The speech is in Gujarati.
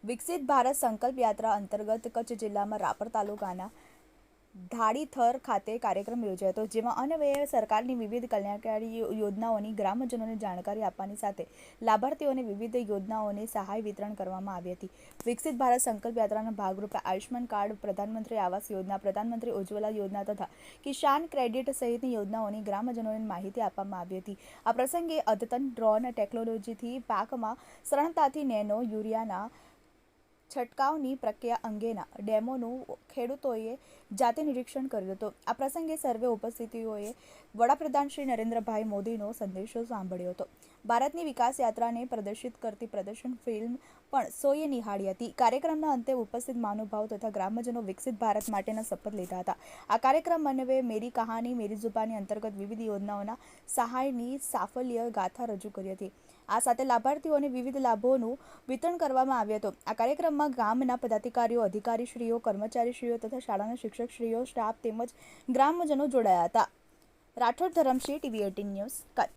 વિકસિત ભારત સંકલ્પ યાત્રા અંતર્ગત કચ્છ જિલ્લામાં રાપર તાલુકાના ધાડીથર ખાતે કાર્યક્રમ યોજાયો હતો, જેમાં અન્વયે સરકારની વિવિધ કલ્યાણકારી યોજનાઓની ગ્રામજનોને જાણકારી આપવાની સાથે લાભાર્થીઓને વિવિધ યોજનાઓની સહાય વિતરણ કરવામાં આવી હતી. વિકસિત ભારત સંકલ્પ યાત્રાના ભાગરૂપે આયુષ્માન કાર્ડ, પ્રધાનમંત્રી આવાસ યોજના, પ્રધાનમંત્રી ઉજ્જવલા યોજના તથા કિસાન ક્રેડિટ સહિતની યોજનાઓની ગ્રામજનોને માહિતી આપવામાં આવી હતી. આ પ્રસંગે અદ્યતન ડ્રોન ટેકનોલોજીથી પાકમાં સરળતાથી નેનો યુરિયાના છંટકાવની પ્રક્રિયા અંગેના ડેમોનું ખેડૂતોએ જાતે નિરીક્ષણ કર્યું હતું. આ પ્રસંગે સર્વે ઉપસ્થિતિઓએ વડાપ્રધાન શ્રી નરેન્દ્રભાઈ મોદીનો સંદેશો સાંભળ્યો હતો. ભારતની વિકાસ યાત્રાને પ્રદર્શિત કરતી પ્રદર્શન ફિલ્મ પણ સૌએ નિહાળી હતી. કાર્યક્રમના અંતે ઉપસ્થિત મહાનુભાવો તથા ગ્રામજનો વિકસિત ભારત માટેના શપથ લીધા હતા. આ કાર્યક્રમ અન્વયે મેરી કહાની મેરી જુબાની અંતર્ગત વિવિધ યોજનાઓના સહાયની સાફલ્ય ગાથા રજૂ કરી હતી. આ સાથે લાભાર્થીઓને વિવિધ લાભોનું વિતરણ કરવામાં આવ્યું હતું. આ કાર્યક્રમમાં ગામના પદાધિકારીઓ, અધિકારીશ્રીઓ, કર્મચારીશ્રીઓ તથા શાળાના શિક્ષકશ્રીઓ, સ્ટાફ તેમજ ગ્રામજનો જોડાયા હતા. Rathod Dharamsinh, TV18 news, Kutch.